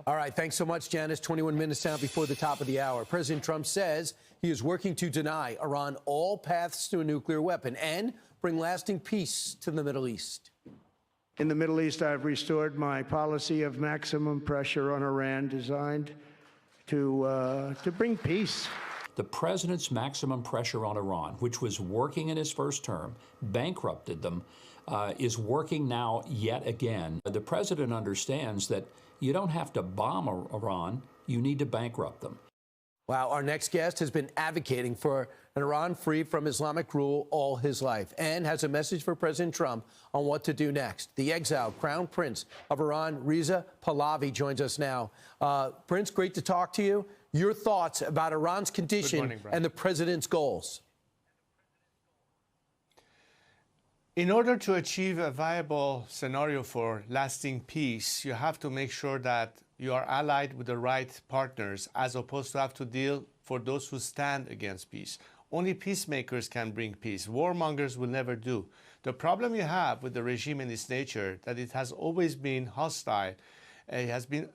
All right, thanks so much, Janice. 21 minutes now before the top of the hour. President Trump says he is working to deny Iran all paths to a nuclear weapon and bring lasting peace to the Middle East. In the Middle East, I've restored my policy of maximum pressure on Iran designed to bring peace. The president's maximum pressure on Iran, which was working in his first term, bankrupted them, is working now yet again. The president understands that you don't have to bomb Iran, you need to bankrupt them. Wow, our next guest has been advocating for an Iran free from Islamic rule all his life and has a message for President Trump on what to do next. The exiled Crown Prince of Iran, Reza Pahlavi, joins us now. Prince, great to talk to you. Your thoughts about Iran's condition and the president's goals. In order to achieve a viable scenario for lasting peace, you have to make sure that you are allied with the right partners, as opposed to have to deal for those who stand against peace. Only peacemakers can bring peace. Warmongers will never do. The problem you have with the regime in its nature, that it has always been hostile. It has been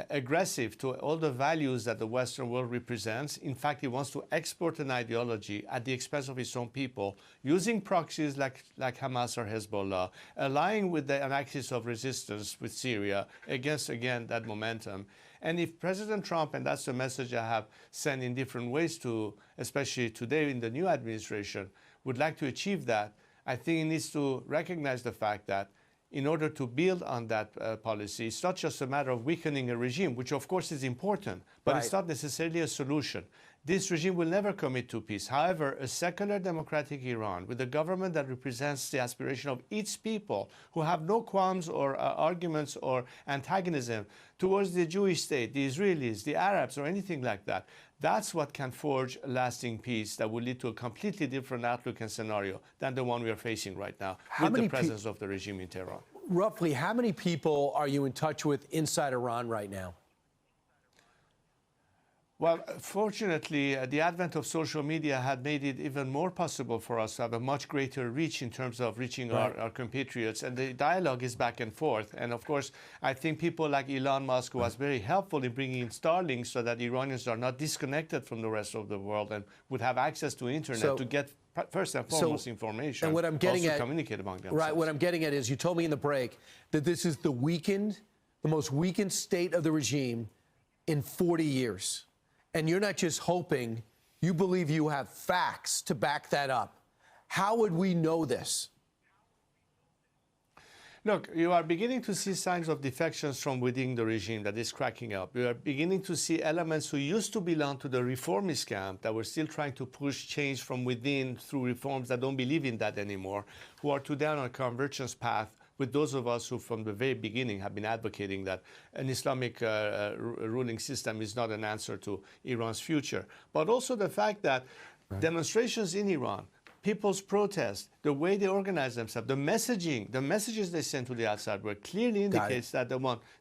aggressive to all the values that the Western world represents. In fact, it wants to export an ideology at the expense of its own people, using proxies like Hamas or Hezbollah, allying with an axis of resistance with Syria against, again, that momentum. And if President Trump, and that's the message I have sent in different ways to, especially today in the new administration, would like to achieve that, I think he needs to recognize the fact that in order to build on that policy, it's not just a matter of weakening a regime, which of course is important, but it's not necessarily a solution. This regime will never commit to peace. However, a secular democratic Iran with a government that represents the aspiration of its people, who have no qualms or arguments or antagonism towards the Jewish state, the Israelis, the Arabs, or anything like that, that's what can forge lasting peace that will lead to a completely different outlook and scenario than the one we are facing right now with the presence of the regime in Tehran. Roughly, how many people are you in touch with inside Iran right now? Well, fortunately, the advent of social media had made it even more possible for us to have a much greater reach in terms of reaching our compatriots. And the dialogue is back and forth. And of course, I think people like Elon Musk was very helpful in bringing in Starlink so that Iranians are not disconnected from the rest of the world and would have access to internet to get first and foremost information. And what I'm getting at, communicate among themselves. Right. What I'm getting at is you told me in the break that this is the most weakened state of the regime in 40 years. And you're not just hoping, you believe you have facts to back that up. How would we know this? Look, you are beginning to see signs of defections from within the regime that is cracking up. You are beginning to see elements who used to belong to the reformist camp that were still trying to push change from within through reforms that don't believe in that anymore, who are today on a convergence path with those of us who from the very beginning have been advocating that an Islamic ruling system is not an answer to Iran's future. But also the fact that demonstrations in Iran, people's protests, the way they organize themselves, the messages they send to the outside world clearly indicates that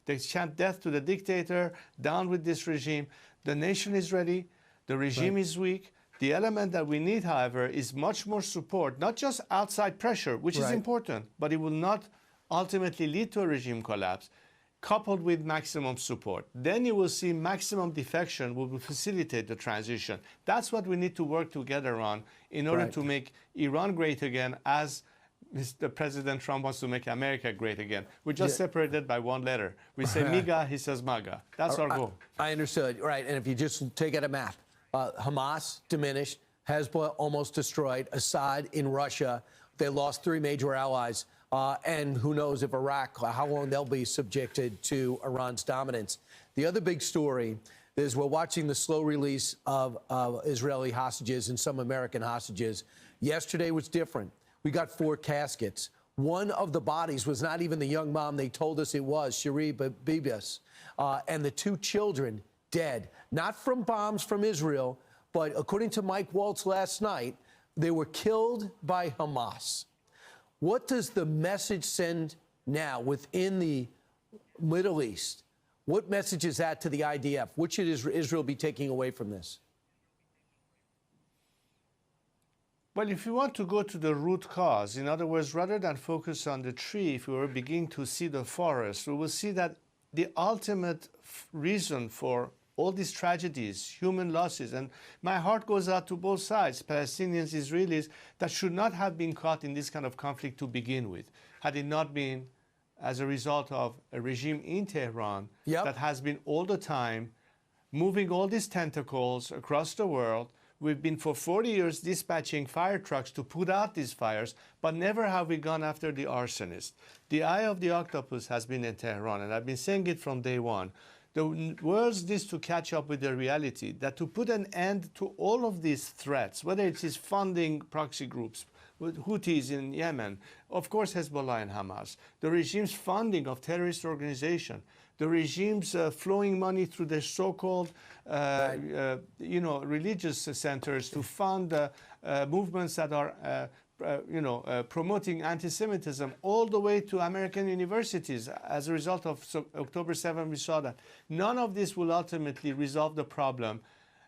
they chant death to the dictator, down with this regime. The nation is ready, the regime is weak. The element that we need, however, is much more support, not just outside pressure, which is important, but it will not ultimately lead to a regime collapse, coupled with maximum support. Then you will see maximum defection will facilitate the transition. That's what we need to work together on in order to make Iran great again, as Mr. President Trump wants to make America great again. We're just separated by one letter. We say MIGA, he says MAGA. That's our goal. I understood. Right. And if you just take out a map, Hamas diminished, Hezbollah almost destroyed, Assad in Russia, they lost 3 major allies. And who knows if Iraq, how long they'll be subjected to Iran's dominance. The other big story is we're watching the slow release of Israeli hostages and some American hostages. Yesterday was different. We got 4 caskets. One of the bodies was not even the young mom they told us it was, Shiri Bibas, and the 2 children dead, not from bombs from Israel, but according to Mike Waltz last night, they were killed by Hamas. What does the message send now within the Middle East? What message is that to the IDF? What should Israel be taking away from this? Well, if you want to go to the root cause, in other words, rather than focus on the tree, if we were beginning to see the forest, we will see that the ultimate reason for all these tragedies, human losses. And my heart goes out to both sides, Palestinians, Israelis, that should not have been caught in this kind of conflict to begin with, had it not been as a result of a regime in Tehran that has been all the time moving all these tentacles across the world. We've been for 40 years dispatching fire trucks to put out these fires, but never have we gone after the arsonist. The eye of the octopus has been in Tehran, and I've been saying it from day one. The world needs to catch up with the reality that to put an end to all of these threats, whether it is funding proxy groups, with Houthis in Yemen, of course Hezbollah and Hamas, the regime's funding of terrorist organizations, the regime's flowing money through their so-called, religious centers to fund movements that are, promoting anti-Semitism, all the way to American universities. As a result of October 7, we saw that. None of this will ultimately resolve the problem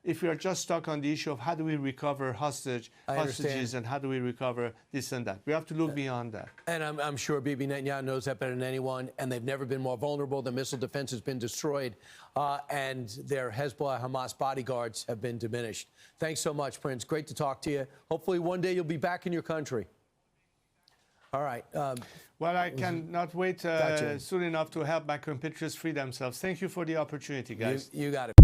if we are just stuck on the issue of how do we recover hostages and how do we recover this and that. We have to look beyond that. And I'm sure Bibi Netanyahu knows that better than anyone, and they've never been more vulnerable. The missile defense has been destroyed, and their Hezbollah, Hamas bodyguards have been diminished. Thanks so much, Prince. Great to talk to you. Hopefully one day you'll be back in your country. All right. Well, I cannot wait soon enough to help my compatriots free themselves. Thank you for the opportunity, guys. You got it.